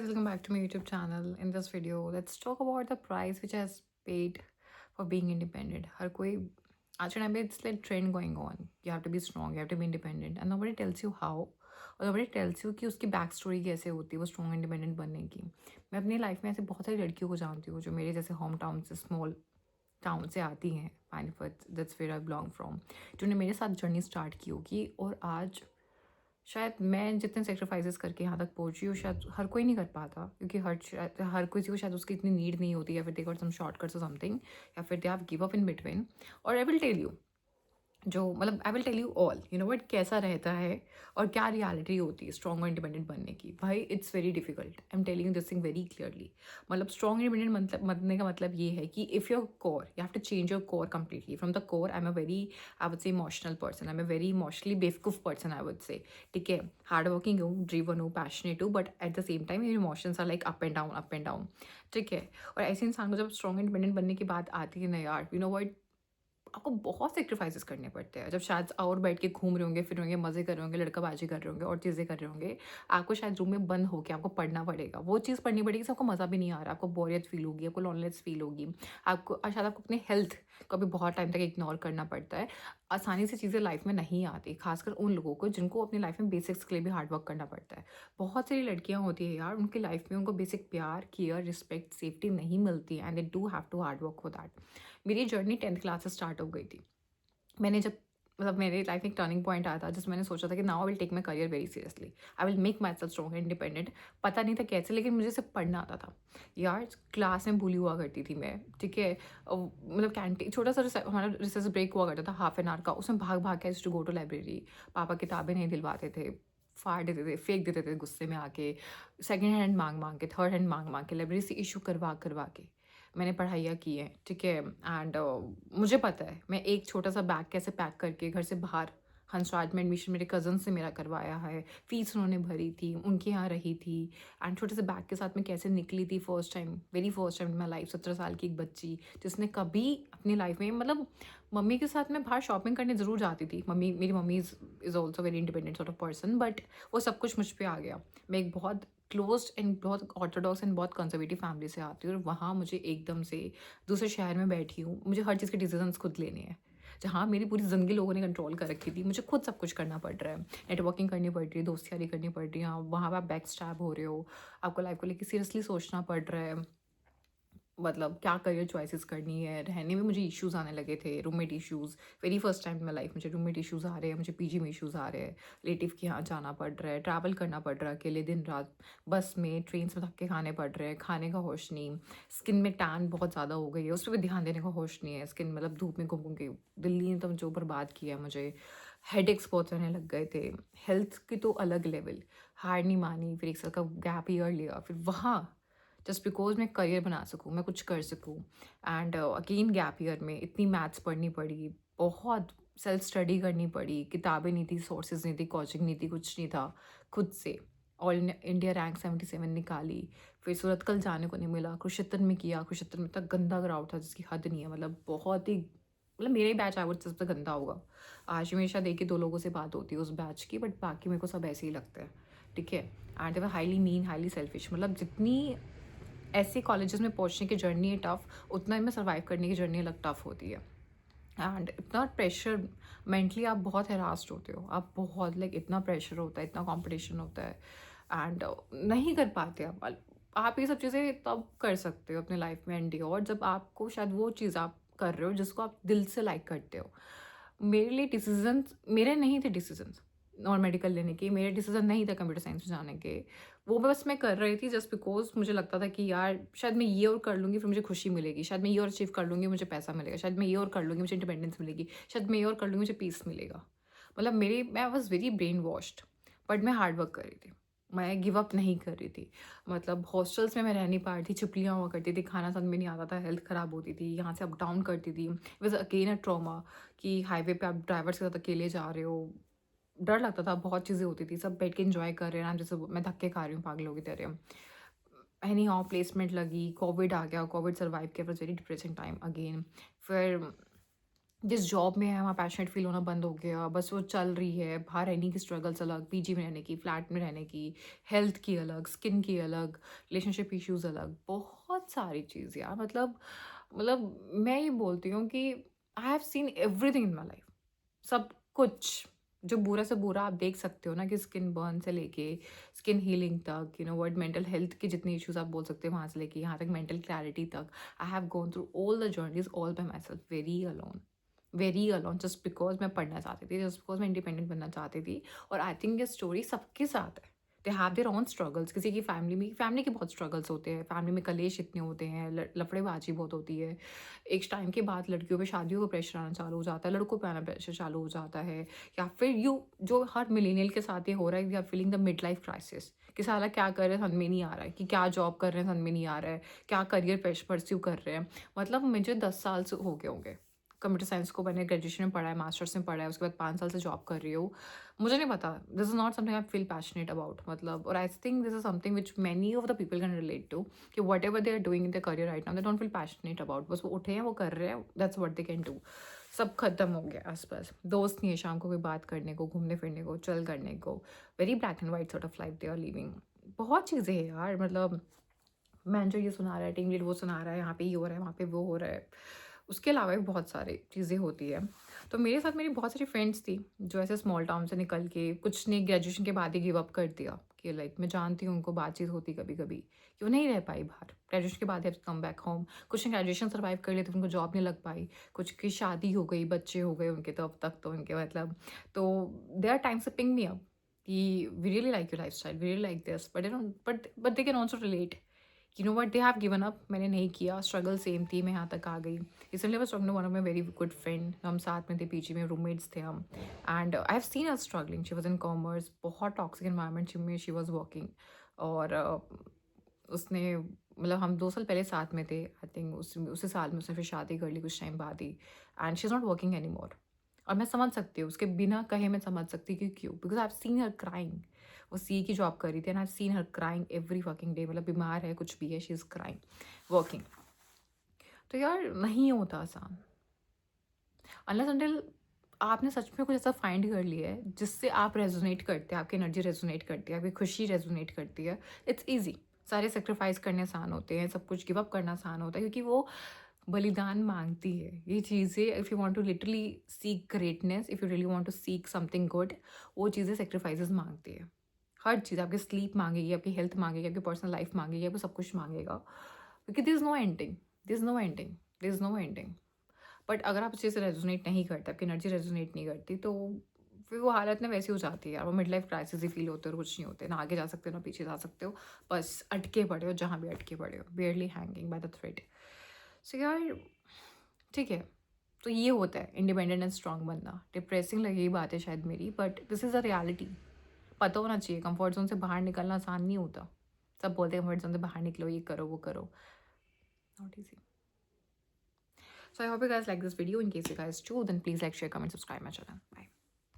welcome back to my YouTube channel. In this video, let's talk about the price which has paid for being independent. हर कोई आज के time पे it's like trend going on. You have to be strong, you have to be independent, and nobody tells you how. और nobody tells you कि उसकी back story कैसे होती है वो स्ट्रॉन्ग इंडिपेंडेंट बनने की. मैं अपनी लाइफ में ऐसे बहुत सारी लड़कियों को जानती हूँ जो मेरे जैसे होम टाउन से स्मॉल टाउन से आती हैं. Panipat, that's where I belong from, जिन्होंने मेरे साथ जर्नी स्टार्ट की होगी. और आज शायद मैं जितने सेक्रीफाइसेस करके यहाँ तक पहुँची हूँ शायद हर कोई नहीं कर पाता, क्योंकि हर किसी को शायद उसकी इतनी नीड नहीं होती, या फिर दे गॉट सम शॉर्टकट्स और समथिंग, या फिर they have give up in between. और आई विल टेल यू, जो मतलब I will tell you all you know what कैसा रहता है और क्या रियलिटी होती है स्ट्रॉन्ग और इंडिपेंडेंट बनने की. भाई it's very difficult. I am telling you this thing very clearly. मतलब स्ट्रॉन्ग इंडिपेंडेंट मतलब बनने का मतलब ये है कि if your core, you have to change your core completely from the core. I am a very, I would say emotional person. I am a very emotionally बेवकूफ person I would say. ठीक है, hard working हूँ, driven हूँ, passionate हूँ, but at the same time मेरे emotions are like up and down, up and down. ठीक है. और ऐसे इंसान को जब स्ट्रॉन्ग इंडिपेंडेंट बनने की बात आती है ना यार, यू नो वट, आपको बहुत सेक्रीफाइसेस करने पड़ते हैं. जब शायद और बैठ के घूम रहे होंगे, फिर होंगे, मज़े कर रहे होंगे, लड़काबाजी कर रहे होंगे और चीज़ें कर रहे होंगे, आपको शायद रूम में बंद होकर आपको पढ़ना पड़ेगा. वो चीज़ पढ़नी पड़ेगी जिससे आपको मज़ा भी नहीं आ रहा, आपको बोरियत फील होगी, आपको लॉनलेस फील होगी, आपको और शायद आपको अपने हेल्थ को भी बहुत टाइम तक इग्नोर करना पड़ता है. आसानी से चीज़ें लाइफ में नहीं आती, खासकर उन लोगों को जिनको अपनी लाइफ में बेसिक्स के लिए भी हार्ड वर्क करना पड़ता है. बहुत सारी लड़कियां होती है यार, उनकी लाइफ में उनको बेसिक प्यार, केयर, रिस्पेक्ट, सेफ्टी नहीं मिलती है, and they do have to hard work for that. मेरी जर्नी 10th क्लास से स्टार्ट हो गई थी. मैंने जब मतलब मेरे लाइफ में एक टर्निंग पॉइंट आया था जिसमें मैंने सोचा था कि now I will take my career very seriously, I will make myself strong independent. पता नहीं था कैसे, लेकिन मुझे सिर्फ पढ़ना आता था यार. क्लास में भूली हुआ करती थी मैं. ठीक है. मतलब कैंटीन, छोटा सा हमारा रिसेस ब्रेक हुआ करता था हाफ एन आवर का, उसमें भाग भाग के टू गो टू लाइब्रेरी. पापा किताबें नहीं दिलवाते थे, फाड़ देते थे, फेंक देते थे गुस्से में आके. सेकेंड हैंड मांग मांग के, थर्ड हैंड मांग मांग के, लाइब्रेरी से इशू करवा करवा के मैंने पढ़ाइयाँ की हैं. ठीक है. एंड मुझे पता है मैं एक छोटा सा बैग कैसे पैक करके घर से बाहर हंसराज में एडमिशन मेरे कज़न से मेरा करवाया है, फीस उन्होंने भरी थी, उनके यहाँ रही थी. एंड छोटे से बैग के साथ मैं कैसे निकली थी first time, very first time in my life. 17 साल की एक बच्ची जिसने कभी अपनी लाइफ में मतलब मम्मी के साथ मैं बाहर शॉपिंग करने ज़रूर जाती थी. मेरी mummy is also very independent sort of person, but वो सब कुछ मुझ पर आ गया. मैं एक बहुत क्लोज एंड बहुत ऑर्थोडॉक्स एंड बहुत कंजर्वेटिव फैमिली से आती हूँ, और वहाँ मुझे एकदम से दूसरे शहर में बैठी हूँ, मुझे हर चीज़ के डिसीजंस खुद लेने हैं. जहाँ मेरी पूरी ज़िंदगी लोगों ने कंट्रोल कर रखी थी, मुझे खुद सब कुछ करना पड़ रहा है. नेटवर्किंग करनी पड़ रही है, दोस्तियारी करनी पड़ रही है, वहाँ पर आप बैक स्टैब हो रहे हो, आपको लाइफ को लेकर सीरियसली सोचना पड़ रहा है. मतलब क्या करियर चॉइसेस करनी है. रहने में मुझे इश्यूज़ आने लगे थे, roommate issues. Very first time in life मुझे रूममेट इश्यूज़ आ रहे हैं, मुझे पीजी में इश्यूज़ आ रहे हैं, रिलेटिव के यहाँ जाना पड़ रहा है, ट्रैवल करना पड़ रहा है अकेले दिन रात, बस में, ट्रेन में धक्के खाने पड़ रहे हैं, खाने का होश नहीं, स्किन में टैन बहुत ज़्यादा हो गई है, उस पर भी ध्यान देने का होश नहीं है. स्किन मतलब धूप में घूम घूम के दिल्ली ने तो जो बर्बाद किया है मुझे. हेडेक्स बहुत आने लग गए थे. हेल्थ की तो अलग लेवल. हार नहीं मानी, फिर 1 साल का गैप ईयर लिया, फिर वहाँ जस्ट बिकॉज मैं करियर बना सकूँ, मैं कुछ कर सकूँ. एंड अगेन गैप ईयर में इतनी मैथ्स पढ़नी पड़ी, बहुत सेल्फ स्टडी करनी पड़ी, किताबें नहीं थी, सोर्सेज नहीं थी, कोचिंग नहीं थी, कुछ नहीं था. खुद से ऑल इंडिया रैंक 77 निकाली. फिर सूरतकल जाने को नहीं मिला, कुरुक्षेत्र में किया. कुरुक्षेत्र में तक गंदा क्राउड था जिसकी हद नहीं है. मतलब बहुत ही, मतलब मेरे बैच आई वुड सबसे गंदा होगा. आज भी मेरे शायद एक ही 2 लोगों से बात होती है उस बैच की, बट बाकी मेरे को सब ऐसे ही लगते हैं. ठीक है. And they were highly mean, highly selfish. मतलब जितनी ऐसे कॉलेजेस में पहुंचने की जर्नी है टफ़, उतना ही में सर्वाइव करने की जर्नी अलग टफ़ होती है. एंड इतना प्रेशर, मेंटली आप बहुत हरास्ड होते हो, आप बहुत लाइक इतना प्रेशर होता है, इतना कंपटीशन होता है. एंड नहीं कर पाते आप ये सब चीज़ें तब कर सकते हो अपने लाइफ में एंड, और जब आपको शायद वो चीज़ आप कर रहे हो जिसको आप दिल से लाइक करते हो. मेरे लिए डिसीजंस मेरे नहीं थे, डिसीजंस नॉन मेडिकल लेने के मेरे डिसीजन नहीं थे, कंप्यूटर साइंस में जाने के. वो बस मैं कर रही थी जस्ट बिकॉज मुझे लगता था कि यार शायद मैं ये और कर लूँगी फिर मुझे खुशी मिलेगी, शायद मैं ये और अचीव कर लूँगी मुझे पैसा मिलेगा, शायद मैं ये और कर लूँगी मुझे इंडिपेंडेंस मिलेगी, शायद मैं ये और कर लूँगी मुझे पीस मिलेगा. मतलब मैं was very brain washed. But मैं हार्ड वर्क कर रही थी, मैं गिव अप नहीं कर रही थी. मतलब हॉस्टल्स में मैं रह नहीं पा रही थी, छुट्टियाँ हुआ करती थी, खाना समझ में नहीं आता था, हेल्थ ख़राब होती थी, यहाँ से अप डाउन करती थी. It was again a trauma कि हाईवे पे आप ड्राइवर के साथ अकेले जा रहे हो. डर लगता था, बहुत चीज़ें होती थी, सब बैठ के एंजॉय कर रहे हैं ना, जैसे मैं धक्के खा रही हूँ पागलों की तरह. एनी हाउ प्लेसमेंट लगी, कोविड आ गया, कोविड सर्वाइव किया, was very depressing time again. फिर जिस जॉब में है वहाँ पैशनेट फील होना बंद हो गया, बस वो चल रही है, बाहर रहने की स्ट्रगल्स अलग, पीजी में रहने की, फ्लैट में रहने की, हेल्थ की अलग, स्किन की अलग, रिलेशनशिप इश्यूज़ अलग, बहुत सारी चीज़ यार। मतलब मैं ये बोलती हूँ कि आई have scene everything in my life, सब कुछ। जो बुरा से बुरा आप देख सकते हो ना, कि स्किन बर्न से लेके स्किन हीलिंग तक, you know what, mental health के जितने इश्यूज़ आप बोल सकते हो वहाँ से लेके यहाँ तक मेंटल क्लैरिटी तक। I have gone through all the journeys all bye my self, very alone, just because मैं पढ़ना चाहती थी, जस्ट बिकॉज मैं इंडिपेंडेंट बनना चाहती थी। और आई थिंक ये स्टोरी सबके साथ है। They have their own struggles. किसी की फैमिली के बहुत स्ट्रगल्स होते हैं, फैमिली में कलेश इतने होते हैं, लफड़ेबाजी बहुत होती है। एक टाइम के बाद लड़कियों पे शादियों का प्रेशर आना चालू हो जाता है, लड़कों पे आना प्रेशर चालू हो जाता है। या फिर जो हर मिलेनियल के साथ ये हो रहा है, we are feeling the mid life crisis, कि साला क्या कर रहे हैं समझ में नहीं आ रहा है, कि क्या जॉब कर रहे हैं समझ में नहीं आ रहा है, क्या करियर परस्यू कर रहे हैं। मतलब मुझे 10 साल से हो गए होंगे कंप्यूटर साइंस को, मैंने ग्रेजुएशन में पढ़ा है, मास्टर्स में पढ़ा है, उसके बाद 5 साल से जॉब कर रही हूँ। मुझे नहीं पता, this is not something I feel passionate about. मतलब, और I think this is something which many of the people can relate to, कि whatever they are doing in the career right now, they don't feel passionate about. बस वो उठे हैं, वो कर रहे हैं, that's what they can do. सब खत्म हो गया आसपास, दोस्त नहीं है शाम को कोई बात करने को, घूमने फिरने को, चल करने को। Very black and white sort of life they are living. बहुत चीज़ें हैं यार। मतलब मैनेजर ये सुना रहा है, टीम लीड वो सुना रहा है, यहाँ पे ये हो रहा है, वहाँ पे वो हो रहा है। उसके अलावा भी बहुत सारी चीज़ें होती है। तो मेरे साथ मेरी बहुत सारी फ्रेंड्स थी जो ऐसे स्मॉल टाउन से निकल के, कुछ ने ग्रेजुएशन के बाद ही गिव अप कर दिया, कि लाइक मैं जानती हूँ उनको बातचीत होती कभी कभी कि वो नहीं रह पाई बाहर, ग्रेजुएशन के बाद हैव कम बैक होम। कुछ ने ग्रेजुएशन सर्वाइव कर लिया तो उनको जॉब नहीं लग पाई, कुछ की शादी हो गई, बच्चे हो गए उनके, तो अब तक तो उनके मतलब, तो दे आर टाइम से पिंग मी अप कि we really like your lifestyle, we really like this, but you know but they can also relate, you know what, they have given up, मैंने नहीं किया, struggle same थी, मैं यहाँ तक आ गई। Recently was talking to one of my very good friend, हम साथ में थे, पीजी में रूममेट्स थे हम। And I have seen her struggling, she was in commerce, बहुत टॉक्सिक इन्वायरमेंट में शी वॉज वर्किंग। और उसने, मतलब हम 2 साल पहले साथ में थे, आई थिंक उसी साल में उसने फिर शादी कर ली कुछ टाइम बाद ही। And she is not working any more. और मैं समझ सकती हूँ, उसके बिना कहे मैं समझ सकती कि क्यों, because I have seen her crying. वो सी की जॉब कर रही थी and I have seen her crying every working day, मतलब बीमार है कुछ भी है, शी इज़ क्राइंग वर्किंग। तो यार नहीं होता आसान, अनलेस अनटिल आपने सच में कुछ ऐसा फाइंड कर लिया है जिससे आप रेजोनेट करते हैं, आपकी एनर्जी रेजोनेट करती है, आपकी खुशी रेजोनेट करती है। इट्स ईजी, सारे सेक्रीफाइस करने आसान होते हैं, सब कुछ गिव अप करना आसान होता है, क्योंकि वो बलिदान मांगती है ये चीज़ें। If you want to literally seek greatness, if you really want to seek something good, वो चीज़ें सेक्रीफाइसेस मांगती है। हर चीज़, आपकी स्लीप मांगेगी, आपकी हेल्थ मांगेगी, आपकी पर्सनल लाइफ मांगेगी, आपको सब कुछ मांगेगा, क्योंकि this is no ending, this is no ending, this is no ending. But अगर आप उस चीज़ से रेजोनेट नहीं करते, आपकी एनर्जी रेजोनेट नहीं करती, तो फिर वो हालत ना वैसी हो जाती है यार। वो मिड लाइफ क्राइसिस ही फील होते हैं और कुछ नहीं होते, ना आगे जा सकते हो ना पीछे जा सकते हो, बस अटके पड़े हो जहाँ भी अटके पड़े हो, barely hanging by the thread. So यार ठीक है, तो ये होता है इंडिपेंडेंट एंड स्ट्रांग बनना। डिप्रेसिंग लगी ही बात है शायद मेरी, but this is a reality. पता होना चाहिए, कंफर्ट जोन से बाहर निकलना आसान नहीं होता। सब बोलते हैं कंफर्ट जोन से बाहर निकलो, ये करो वो करो, not easy. So I hope you guys like this video. In case you guys do, then please like, share, comment, subscribe my channel. Bye.